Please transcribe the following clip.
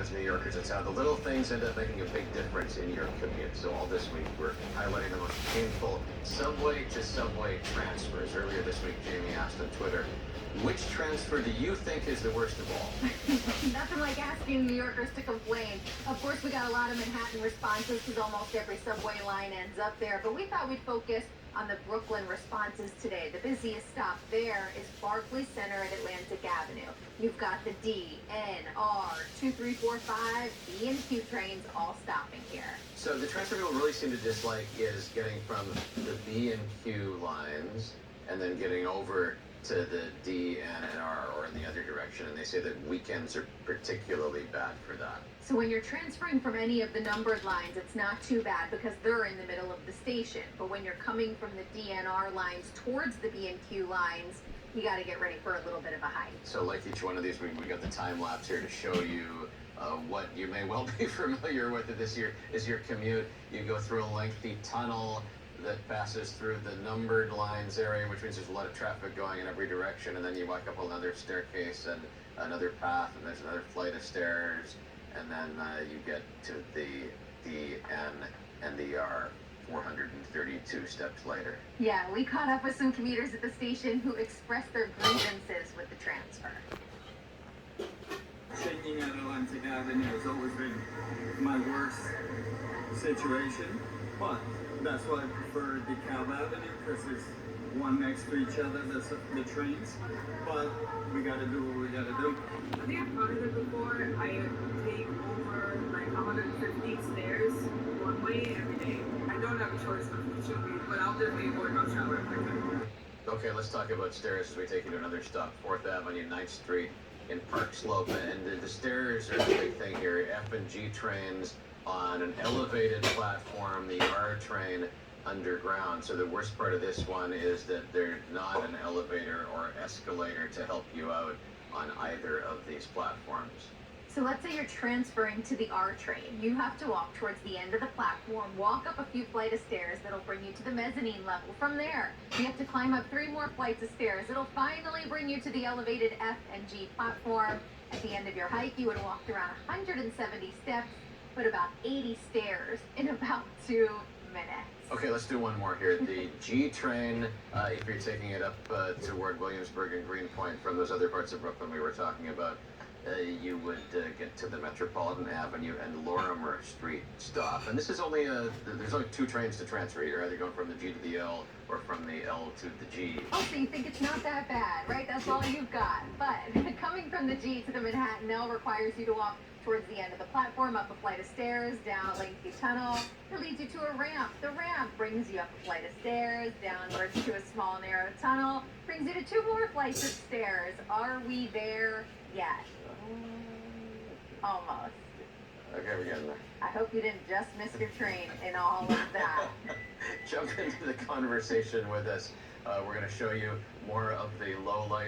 bunch of New Yorkers. It's how the little things end up making a big difference in your commute. So all this week, we're highlighting the most painful subway to subway transfers. Earlier this week, Jamie asked on Twitter, which transfer do you think is the worst of all? Nothing like asking New Yorkers to complain. Of course, we got a lot of Manhattan responses because almost every subway line ends up there. But we thought we'd focus on the Brooklyn responses today. The busiest stop there is Barclays Center at Atlantic Avenue. You've got the D, N, R, 2, 3, 4, 5, B, and Q trains all stopping here. So the transfer people really seem to dislike is getting from the B and Q lines and then getting over to the D, N, and R, or in the other direction, and they say that weekends are particularly bad for that. So when you're transferring from any of the numbered lines, it's not too bad because they're in the middle of the station. But when you're coming from the DNR lines towards the B and Q lines, you got to get ready for a little bit of a hike. So like each one of these, we got the time lapse here to show you what you may well be familiar with this year is your commute. You go through a lengthy tunnel that passes through the numbered lines area, which means there's a lot of traffic going in every direction, and then you walk up another staircase and another path, and there's another flight of stairs, and then you get to the D, N, and the R 432 steps later. Yeah, we caught up with some commuters at the station who expressed their grievances with the transfer. Changing at Atlantic Avenue has always been my worst situation, but that's why I prefer DeKalb Avenue, because it's one next to each other, that's the trains, but we gotta do what we gotta do. I think I've heard of it before. I take over like 150 stairs one way every day. I don't have a choice, unfortunately, but I'll definitely avoid rush hour if I can. Okay, let's talk about stairs as we take you to another stop, 4th Avenue, 9th Street in Park Slope, and the stairs are the big thing here. F and G trains on an elevated platform, the R train underground. So the worst part of this one is that there's not an elevator or escalator to help you out on either of these platforms. So let's say you're transferring to the R train. You have to walk towards the end of the platform, walk up a few flights of stairs that'll bring you to the mezzanine level. From there, you have to climb up 3 more flights of stairs. It'll finally bring you to the elevated F and G platform. At the end of your hike, you would have walked around 170 steps, but about 80 stairs in about 2 minutes. Okay, let's do one more here. The G train, if you're taking it up toward Williamsburg and Greenpoint from those other parts of Brooklyn we were talking about, you would get to the Metropolitan Avenue and Lorimer Street stop. And this is only there's only 2 trains to transfer. You're either going from the G to the L or from the L to the G. Oh, so you think it's not that bad, right? That's all you've got. But coming from the G to the Manhattan L requires you to walk towards the end of the platform, up a flight of stairs, down a lengthy tunnel. It leads you to a ramp. The ramp brings you up a flight of stairs, downwards to a small narrow tunnel, brings you to 2 more flights of stairs. Are we there yet? Almost. Okay, we're getting there. I hope you didn't just miss your train in all of that. Jump into the conversation with us. We're going to show you more of the low light